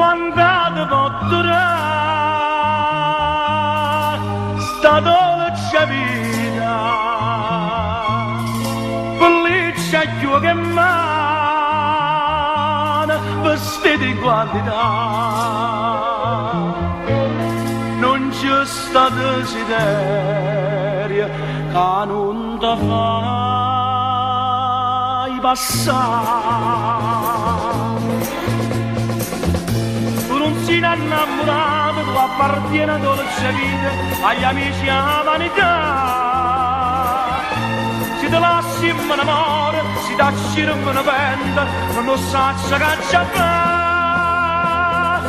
mancato potterà sta dolce vita pelliccia più che mano vestiti di qualità non c'è sta desiderio che non ti fai passare. Tu non sei innamorato, tu appartieni a dolce vita agli amici e alla vanità. Se ti lasci in amore, si tacci in una venda, non lo sai che c'è fa.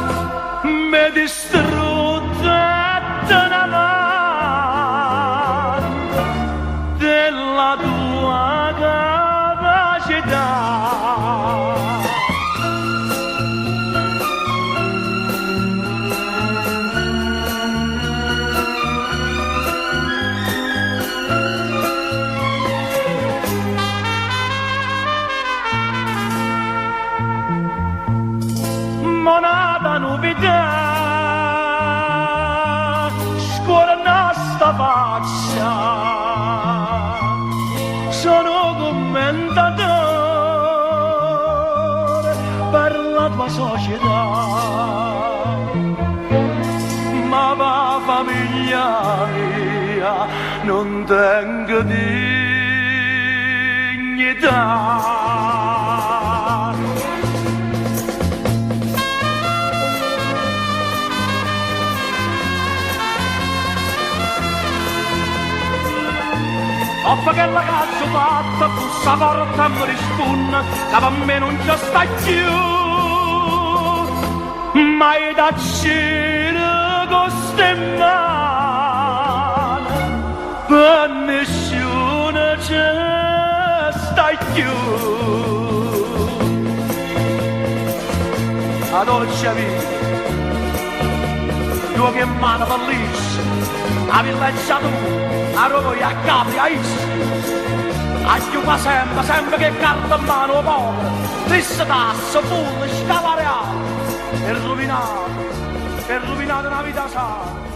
Mi distrutta una mano della tua capacità. Monata novità, scuola nostra faccia, sono commentatore per la tua società, ma la famiglia mia non tengo dignità. Dopo che la cazzo fatta, bussa porta e mi risponde che per me non ci sta più. Mai da cena con ste mani, per nessuno ci sta più. La dolce vita, due che mano felice, la villaggia tu, a Roma e a Capri, a Issi, a chiupa sempre che carta in mano povera, triste tasso, full, scala reale, e rovinata una vita sana.